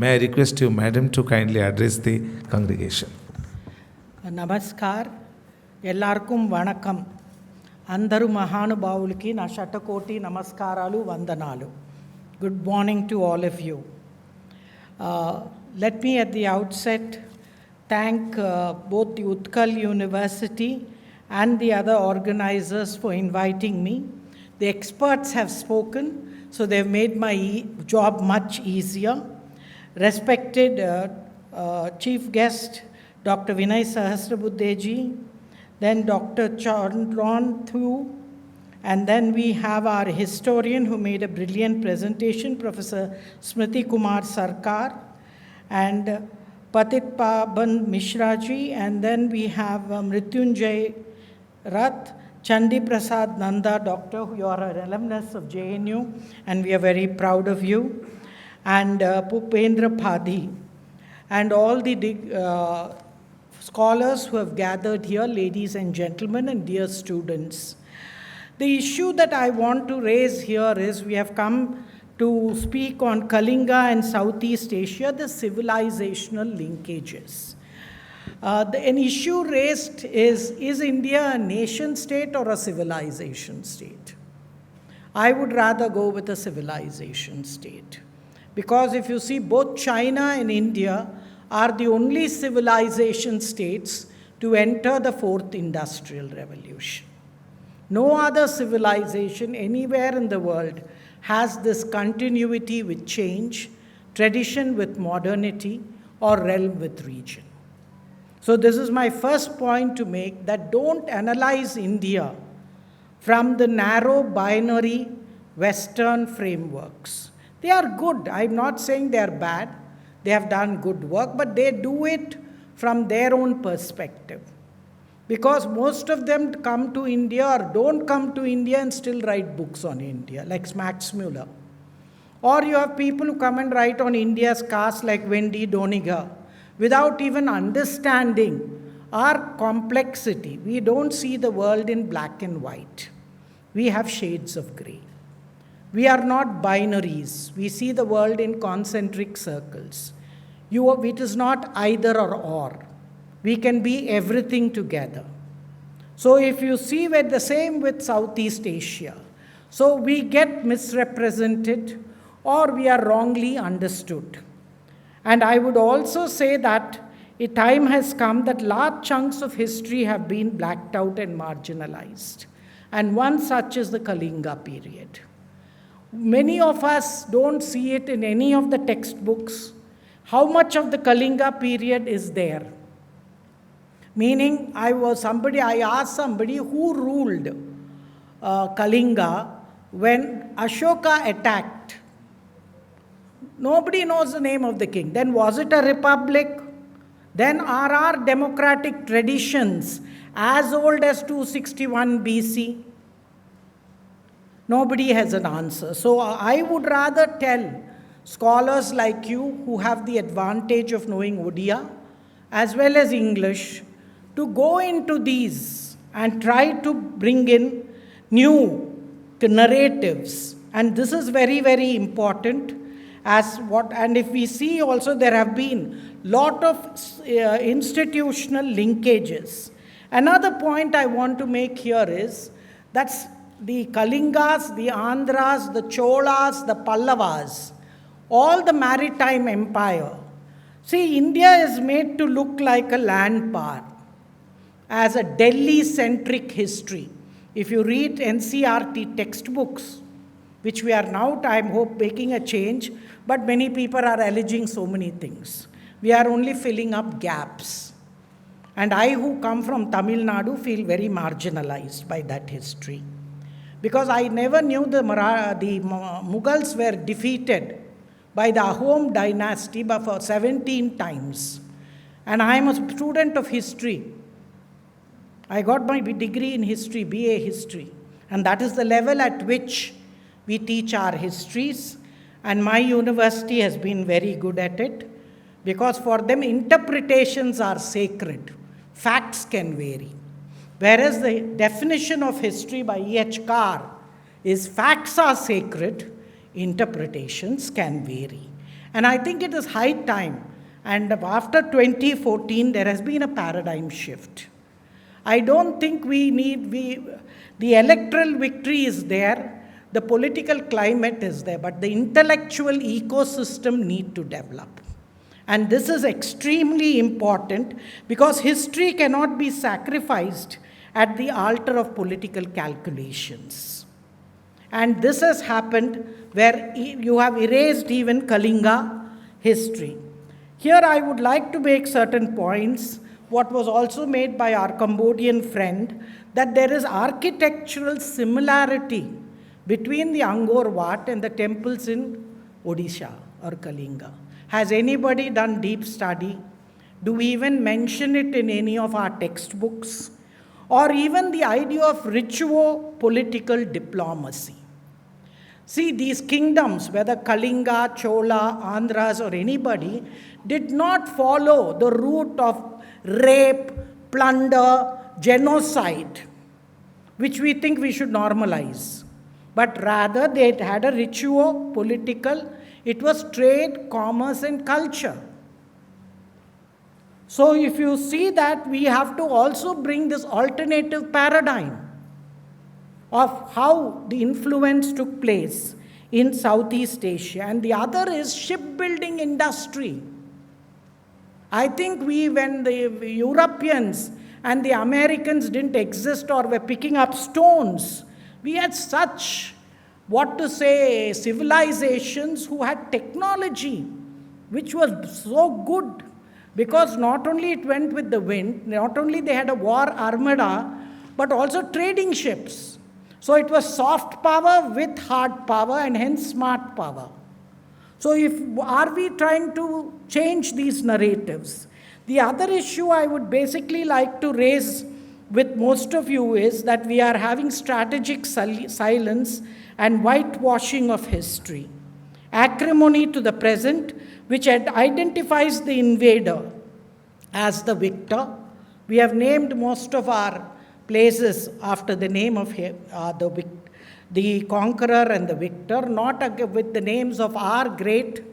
May I request you, Madam, to kindly address the congregation. Namaskar ఎల్లార్కుం vanakkam అందరూ మహానుభావులకి నా శతకోటి నమస్కారాలు వందనాలు. Good morning to all of you. Let me at the outset thank both the Utkal University and the other organizers for inviting me. The experts have spoken, so they've made my job much easier. Respected chief guest, Dr. Vinay Sahasrabudheji, then Dr. Chandran Thu, and then we have our historian who made a brilliant presentation, Professor Smriti Kumar Sarkar, and Pandit Paban Mishraji, and then we have Mrityunjay Rath, Chandi Prasad Nanda, Doctor, you are an alumnus of JNU, and we are very proud of you, and Pupendra Padhi, and all the scholars who have gathered here, ladies and gentlemen, and dear students. The issue that I want to raise here is we have come to speak on Kalinga and Southeast Asia, the civilizational linkages. An issue raised is India a nation state or a civilization state? I would rather go with a civilization state. Because if you see, both China and India are the only civilization states to enter the fourth industrial revolution. No other civilization anywhere in the world has this continuity with change, tradition with modernity, or realm with region. So this is my first point to make, that don't analyze India from the narrow binary Western frameworks. They are good. I'm not saying they are bad. They have done good work, but they do it from their own perspective. Because most of them come to India or don't come to India and still write books on India, like Max Muller. Or you have people who come and write on India's caste like Wendy Doniger, without even understanding our complexity. We don't see the world in black and white. We have shades of gray. We are not binaries. We see the world in concentric circles. It is not either or. We can be everything together. So if you see, we're the same with Southeast Asia. So we get misrepresented or we are wrongly understood. And I would also say that a time has come that large chunks of history have been blacked out and marginalized. And one such is the Kalinga period. Many of us don't see it in any of the textbooks. How much of the Kalinga period is there? Meaning, I asked somebody who ruled Kalinga when Ashoka attacked. Nobody knows the name of the king. Then was it a republic? Then are our democratic traditions as old as 261 BC? Nobody has an answer. So I would rather tell scholars like you who have the advantage of knowing Odia as well as English to go into these and try to bring in new narratives. And this is very, very important. And if we see also, there have been lot of institutional linkages. Another point I want to make here is that the Kalingas, the Andhras, the Cholas, the Pallavas, all the maritime empire. See, India is made to look like a land power as a Delhi-centric history. If you read NCERT textbooks, which we are now, I hope, making a change, but many people are alleging so many things. We are only filling up gaps. And I, who come from Tamil Nadu, feel very marginalized by that history. Because I never knew the Mughals were defeated by the Ahom dynasty for 17 times. And I am a student of history. I got my degree in history, BA history. And that is the level at which we teach our histories. And my university has been very good at it. Because for them, interpretations are sacred. Facts can vary. Whereas the definition of history by E.H. Carr is facts are sacred, interpretations can vary. And I think it is high time. And after 2014, there has been a paradigm shift. I don't think the electoral victory is there, the political climate is there, but the intellectual ecosystem need to develop. And this is extremely important because history cannot be sacrificed at the altar of political calculations. And this has happened where you have erased even Kalinga history. Here I would like to make certain points, what was also made by our Cambodian friend, that there is architectural similarity between the Angkor Wat and the temples in Odisha or Kalinga. Has anybody done deep study? Do we even mention it in any of our textbooks? Or even the idea of ritual-political diplomacy. See, these kingdoms, whether Kalinga, Chola, Andhras, or anybody, did not follow the route of rape, plunder, genocide, which we think we should normalize. But rather, they had a ritual-political, it was trade, commerce, and culture. So if you see that, we have to also bring this alternative paradigm of how the influence took place in Southeast Asia. And the other is shipbuilding industry. I think when the Europeans and the Americans didn't exist or were picking up stones, we had such, civilizations who had technology, which was so good. Because not only it went with the wind, not only they had a war armada, but also trading ships. So it was soft power with hard power and hence smart power. So are we trying to change these narratives? The other issue I would basically like to raise with most of you is that we are having strategic silence and whitewashing of history. Acrimony to the present, which identifies the invader as the victor. We have named most of our places after the name of the conqueror and the victor, not with the names of our great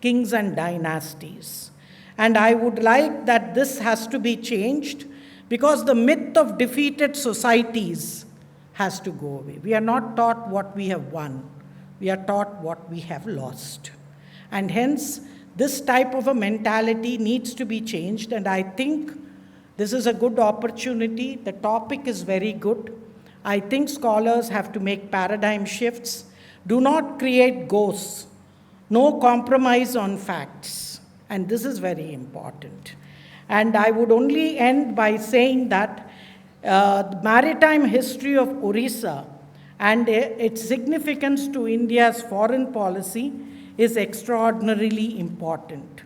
kings and dynasties. And I would like that this has to be changed because the myth of defeated societies has to go away. We are not taught what we have won. We are taught what we have lost. And hence, this type of a mentality needs to be changed, and I think this is a good opportunity. The topic is very good. I think scholars have to make paradigm shifts. Do not create ghosts. No compromise on facts. And this is very important. And I would only end by saying that the maritime history of Orissa and its significance to India's foreign policy is extraordinarily important.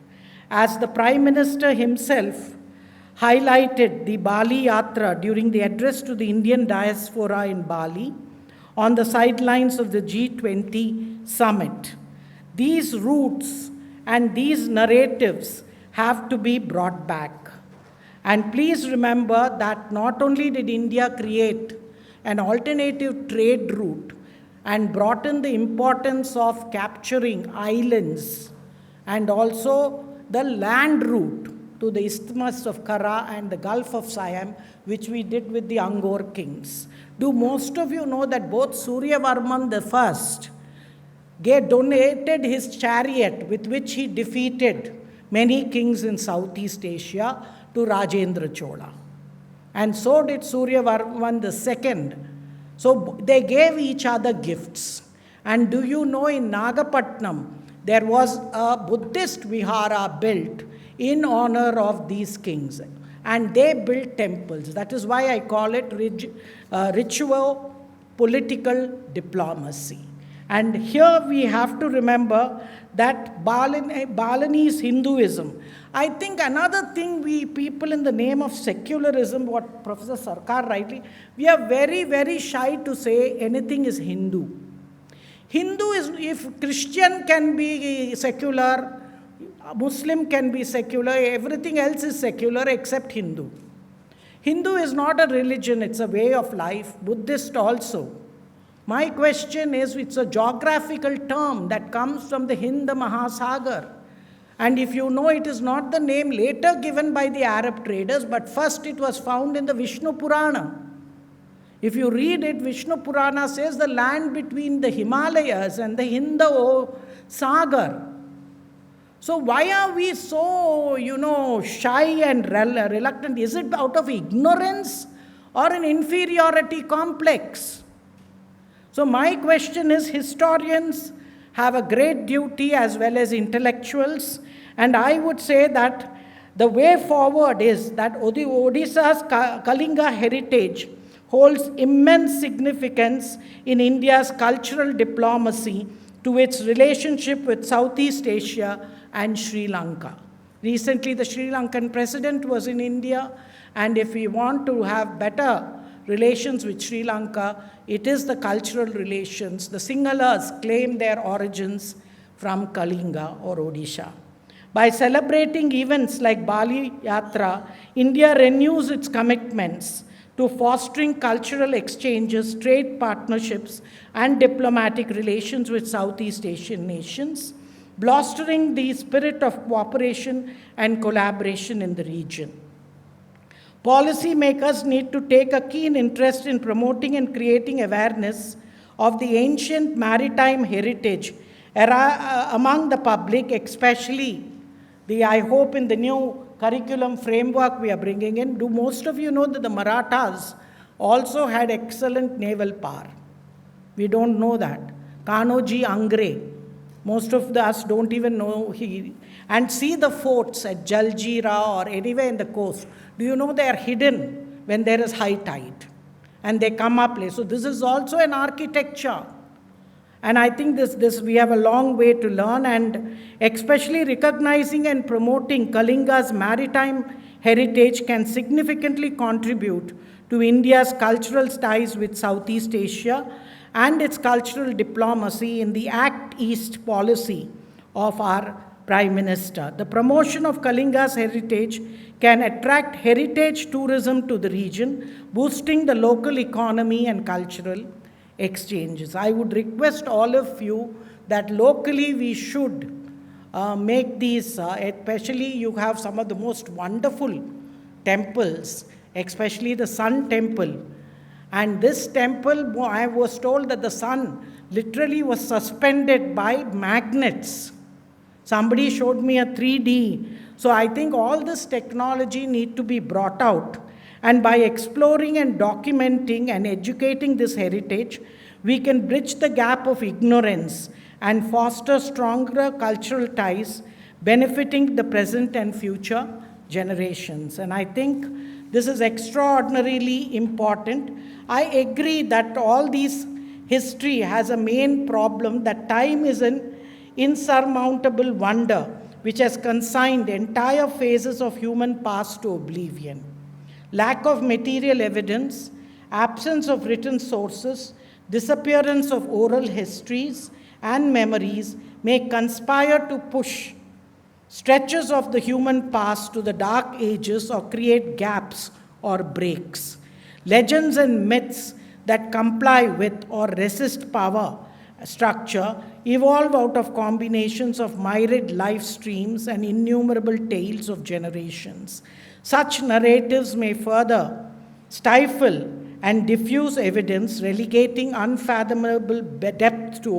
As the Prime Minister himself highlighted the Bali Yatra during the address to the Indian diaspora in Bali on the sidelines of the G20 summit, these roots and these narratives have to be brought back. And please remember that not only did India create an alternative trade route and brought in the importance of capturing islands and also the land route to the Isthmus of Kara and the Gulf of Siam, which we did with the Angkor kings. Do most of you know that both Suryavarman I donated his chariot with which he defeated many kings in Southeast Asia to Rajendra Chola? And so did Suryavarman II. So they gave each other gifts. And do you know in Nagapatnam, there was a Buddhist vihara built in honor of these kings. And they built temples. That is why I call it ritual political diplomacy. And here we have to remember that Balinese Hinduism. I think another thing people in the name of secularism, what Professor Sarkar rightly, we are very, very shy to say anything is Hindu. Hindu is, if Christian can be secular, Muslim can be secular, everything else is secular except Hindu. Hindu is not a religion, it's a way of life. Buddhist also. My question is, it's a geographical term that comes from the Hind Mahasagar. And if you know, it is not the name later given by the Arab traders, but first it was found in the Vishnu Purana. If you read it, Vishnu Purana says the land between the Himalayas and the Hind Sagar. So why are we so, shy and reluctant? Is it out of ignorance or an inferiority complex? So my question is, historians have a great duty as well as intellectuals, and I would say that the way forward is that Odisha's Kalinga heritage holds immense significance in India's cultural diplomacy to its relationship with Southeast Asia and Sri Lanka. Recently, the Sri Lankan president was in India, and if we want to have better relations with Sri Lanka, it is the cultural relations. The Sinhalas claim their origins from Kalinga or Odisha. By celebrating events like Bali Yatra, India renews its commitments to fostering cultural exchanges, trade partnerships, and diplomatic relations with Southeast Asian nations, bolstering the spirit of cooperation and collaboration in the region. Policymakers need to take a keen interest in promoting and creating awareness of the ancient maritime heritage among the public, especially I hope in the new curriculum framework we are bringing in. Do most of you know that the Marathas also had excellent naval power? We don't know that. Kanoji Angre. Most of us don't even know and see the forts at Jaljira or anywhere in the coast. Do you know they are hidden when there is high tide? And they come up late. So this is also an architecture. And I think this we have a long way to learn, and especially recognizing and promoting Kalinga's maritime heritage can significantly contribute to India's cultural ties with Southeast Asia and its cultural diplomacy in the Act East policy of our Prime Minister. The promotion of Kalinga's heritage can attract heritage tourism to the region, boosting the local economy and cultural exchanges. I would request all of you that locally we should make these, especially you have some of the most wonderful temples, especially the Sun Temple. And this temple, I was told that the sun literally was suspended by magnets. Somebody showed me a 3D. So I think all this technology need to be brought out. And by exploring and documenting and educating this heritage, we can bridge the gap of ignorance and foster stronger cultural ties, benefiting the present and future generations. And I think this is extraordinarily important. I agree that all these history has a main problem, that time is an insurmountable wonder which has consigned entire phases of human past to oblivion. Lack of material evidence, absence of written sources, disappearance of oral histories and memories may conspire to push stretches of the human past to the dark ages or create gaps or breaks. Legends and myths that comply with or resist power structure evolve out of combinations of myriad life streams and innumerable tales of generations. Such narratives may further stifle and diffuse evidence, relegating unfathomable depth to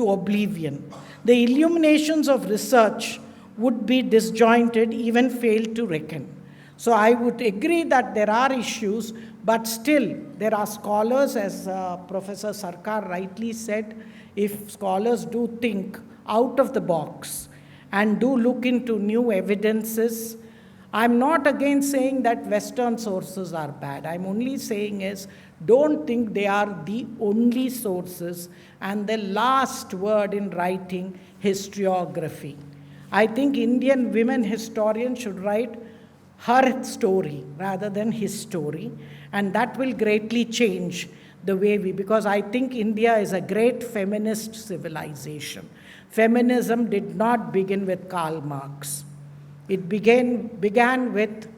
oblivion. The illuminations of research would be disjointed, even fail to reckon. So I would agree that there are issues, but still there are scholars, as Professor Sarkar rightly said, if scholars do think out of the box and do look into new evidences. I'm not again saying that Western sources are bad. I'm only saying is, don't think they are the only sources and the last word in writing historiography. I think Indian women historians should write her story rather than his story, and that will greatly change the way because I think India is a great feminist civilization. Feminism did not begin with Karl Marx. It began with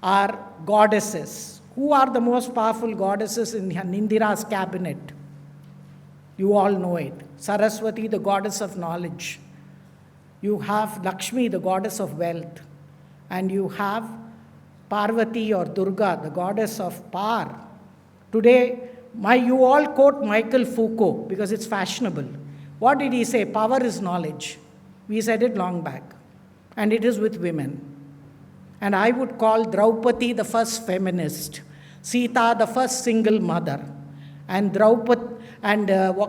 our goddesses. Who are the most powerful goddesses in Indira's cabinet? You all know it. Saraswati, the goddess of knowledge. You have Lakshmi, the goddess of wealth, and you have Parvati or Durga, the goddess of power. Today, you all quote Michael Foucault because it's fashionable. What did he say? Power is knowledge. We said it long back. And it is with women. And I would call Draupadi the first feminist, Sita the first single mother, and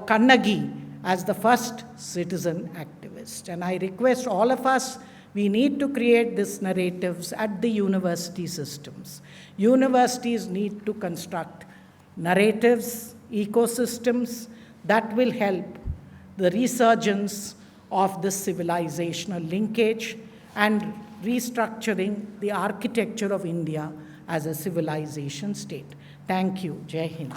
Kannagi as the first citizen activist. And I request all of us, we need to create these narratives at the university systems. Universities need to construct narratives, ecosystems that will help the resurgence of this civilizational linkage and restructuring the architecture of India as a civilization state. Thank you. Jai Hind.